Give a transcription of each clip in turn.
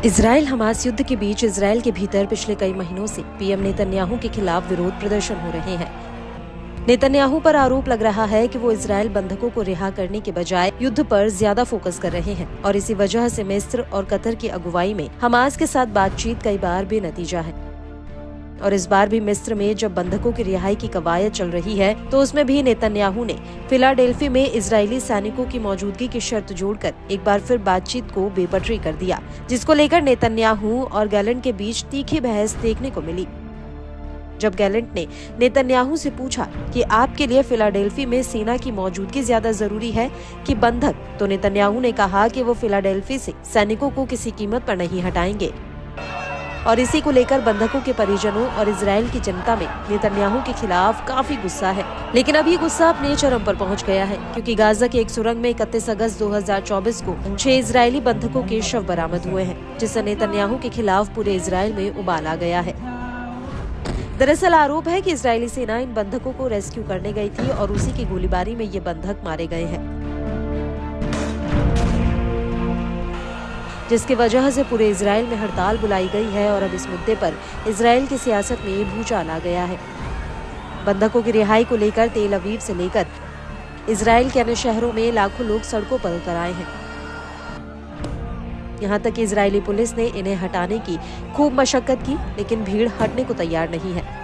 Israel Hamas युद्ध के बीच Israel के भीतर पिछले कई महीनों से पीएम नेतन्याहू के खिलाफ विरोध प्रदर्शन हो रहे हैं। नेतन्याहू पर आरोप लग रहा है कि वो इजराइल बंधकों को रिहा करने के बजाय युद्ध पर ज्यादा फोकस कर रहे हैं और इसी वजह से मिस्र और कतर की अगुवाई में हमास के साथ बातचीत कई बार बेनतीजा है। और इस बार भी मिस्र में जब बंधकों की रिहाई की कवायद चल रही है तो उसमें भी नेतन्याहू ने फिलाडेल्फी में इजरायली सैनिकों की मौजूदगी की शर्त जोड़कर एक बार फिर बातचीत को बेपटरी कर दिया, जिसको लेकर नेतन्याहू और गैलेंट के बीच तीखी बहस देखने को मिली। जब गैलेंट ने नेतन्याहू से पूछा कि आपके लिए फिलाडेल्फी में सेना की मौजूदगी ज्यादा जरूरी है कि बंधक, तो नेतन्याहू ने कहा कि वो फिलाडेल्फी से सैनिकों को किसी कीमत पर नहीं हटाएंगे। और इसी को लेकर बंधकों के परिजनों और इजराइल की जनता में नेतन्याहू के खिलाफ काफी गुस्सा है। लेकिन अब ये गुस्सा अपने चरम पर पहुंच गया है, क्योंकि गाजा के एक सुरंग में 31 अगस्त 2024 को 6 इजरायली बंधकों के शव बरामद हुए हैं, जिससे नेतन्याहू के खिलाफ पूरे इजराइल में उबाल आ गया है। दरअसल आरोप है कि इजरायली सेना इन बंधकों को रेस्क्यू करने गई थी और उसी की गोलीबारी में ये बंधक मारे गए हैं, जिसकी वजह से पूरे इजराइल में हड़ताल बुलाई गई है और अब इस मुद्दे पर इजराइल की सियासत में भूचाल आ गया है। बंधकों की रिहाई को लेकर तेल अवीव से लेकर इजराइल के अन्य शहरों में लाखों लोग सड़कों पर उतर आए हैं। यहाँ तक कि इजरायली पुलिस ने इन्हें हटाने की खूब मशक्कत की, लेकिन भीड़ हटने को तैयार नहीं है।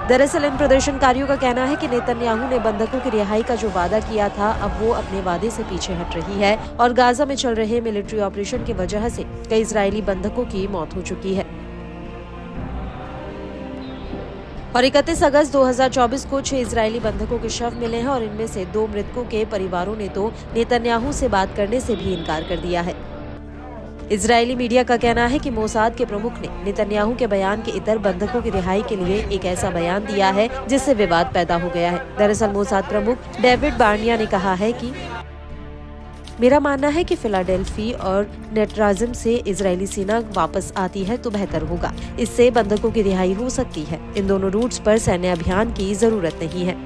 दरअसल इन प्रदर्शनकारियों का कहना है कि नेतन्याहू ने बंधकों की रिहाई का जो वादा किया था, अब वो अपने वादे से पीछे हट रही है और गाजा में चल रहे मिलिट्री ऑपरेशन की वजह से कई इजरायली बंधकों की मौत हो चुकी है। और 31 अगस्त 2024 को 6 इजरायली बंधकों के शव मिले हैं और इनमें से 2 मृतकों के परिवारों ने तो नेतन्याहू से बात करने से भी इनकार कर दिया है। इजरायली मीडिया का कहना है कि मोसाद के प्रमुख ने नेतन्याहू के बयान के इतर बंधकों की रिहाई के लिए एक ऐसा बयान दिया है जिससे विवाद पैदा हो गया है। दरअसल मोसाद प्रमुख डेविड बार्निया ने कहा है कि मेरा मानना है कि फिलाडेल्फी और नेट्राजिम से इजरायली सेना वापस आती है तो बेहतर होगा, इससे बंधकों की रिहाई हो सकती है। इन दोनों रूट्स पर सैन्य अभियान की जरूरत नहीं है।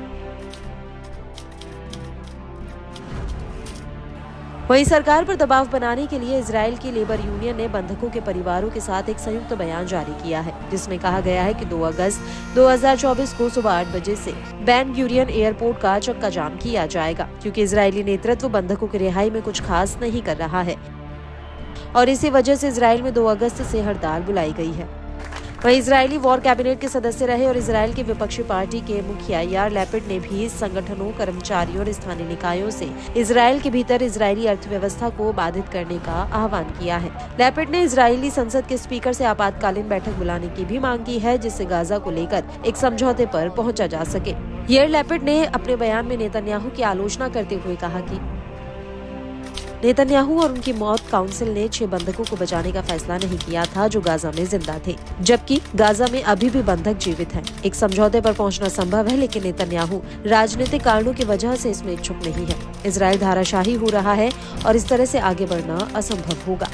वहीं सरकार पर दबाव बनाने के लिए इजराइल की लेबर यूनियन ने बंधकों के परिवारों के साथ एक संयुक्त बयान जारी किया है, जिसमें कहा गया है कि 2 अगस्त 2024 को सुबह 8 बजे से बेन गुरियन एयरपोर्ट का चक्का जाम किया जाएगा, क्योंकि इजरायली नेतृत्व बंधकों की रिहाई में कुछ खास नहीं कर रहा है और इसी वजह से इजराइल में 2 अगस्त से हड़ताल बुलाई गई है। वहीं इजरायली वॉर कैबिनेट के सदस्य रहे और इजराइल की विपक्षी पार्टी के मुखिया यार लैपिड ने भी संगठनों, कर्मचारियों और स्थानीय निकायों से इजराइल के भीतर इजरायली अर्थव्यवस्था को बाधित करने का आह्वान किया है। लैपिड ने इजरायली संसद के स्पीकर से आपातकालीन बैठक बुलाने की भी मांग की है, जिससे गाजा को लेकर एक समझौते पर पहुंचा जा सके। यार लैपिड ने अपने बयान में नेतन्याहू की आलोचना करते हुए कहा कि नेतन्याहू और उनकी मौत काउंसिल ने 6 बंधकों को बचाने का फैसला नहीं किया था जो गाजा में जिंदा थे, जबकि गाजा में अभी भी बंधक जीवित हैं। एक समझौते पर पहुंचना संभव है, लेकिन नेतन्याहू राजनीतिक कारणों की वजह से इसमें इच्छुक नहीं है। इजराइल धाराशाही हो रहा है और इस तरह से आगे बढ़ना असंभव होगा।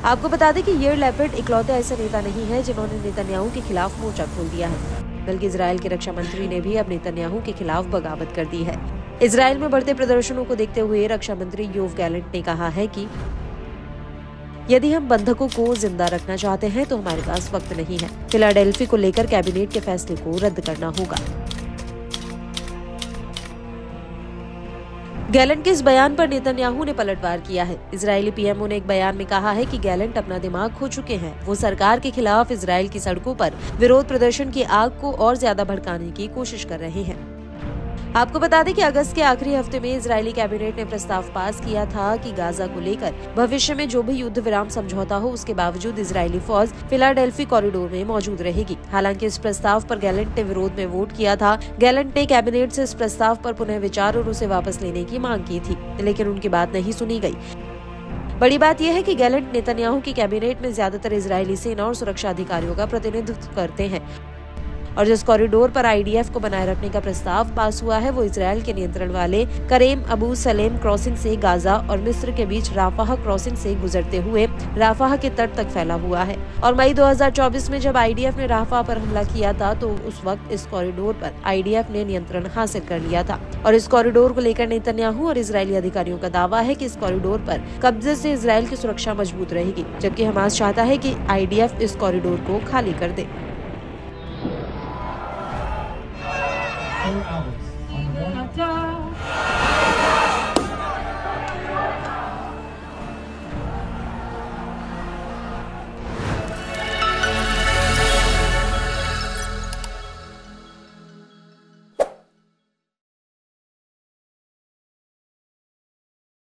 आपको बता दें कि यार लैपिड इकलौते ऐसे नेता नहीं है जिन्होंने नेतन्याहू के खिलाफ मोर्चा खोल दिया है, बल्कि इजराइल के रक्षा मंत्री ने भी अब नेतन्याहू के खिलाफ बगावत कर दी है। इजराइल में बढ़ते प्रदर्शनों को देखते हुए रक्षा मंत्री योव गैलेंट ने कहा है कि यदि हम बंधकों को जिंदा रखना चाहते हैं तो हमारे पास वक्त नहीं है। फिलाडेल्फी को लेकर कैबिनेट के फैसले को रद्द करना होगा। गैलेंट के इस बयान पर नेतन्याहू ने पलटवार किया है। इजरायली पीएमओ ने एक बयान में कहा है कि गैलेंट अपना दिमाग खो चुके हैं। वो सरकार के खिलाफ इजराइल की सड़कों पर विरोध प्रदर्शन की आग को और ज्यादा भड़काने की कोशिश कर रहे हैं। आपको बता दें कि अगस्त के आखिरी हफ्ते में इजरायली कैबिनेट ने प्रस्ताव पास किया था कि गाजा को लेकर भविष्य में जो भी युद्ध विराम समझौता हो, उसके बावजूद इजरायली फौज फिलाडेल्फी कॉरिडोर में मौजूद रहेगी। हालांकि इस प्रस्ताव पर गैलेंट ने विरोध में वोट किया था। गैलेंट ने कैबिनेट से इस प्रस्ताव पर पुनः विचार और उसे वापस लेने की मांग की थी, लेकिन उनकी बात नहीं सुनी गई। बड़ी बात यह है कि गैलेंट नेतन्याहू की कैबिनेट में ज्यादातर इजरायली सेना और सुरक्षा अधिकारियों का प्रतिनिधित्व करते हैं और जिस कॉरिडोर पर IDF को बनाए रखने का प्रस्ताव पास हुआ है वो इजराइल के नियंत्रण वाले करेम अबू सलेम क्रॉसिंग से गाजा और मिस्र के बीच राफाह क्रॉसिंग से गुजरते हुए राफाह के तट तक फैला हुआ है। और मई 2024 में जब IDF ने राफाह पर हमला किया था तो उस वक्त इस कॉरिडोर पर IDF ने नियंत्रण हासिल कर लिया था। और इस कॉरिडोर को लेकर नेतन्याहू और इजरायली अधिकारियों का दावा है कि इस कॉरिडोर पर कब्जे से इजराइल की सुरक्षा मजबूत रहेगी, जबकि हमास चाहता है कि IDF इस कॉरिडोर को खाली कर दे। hours on the morning.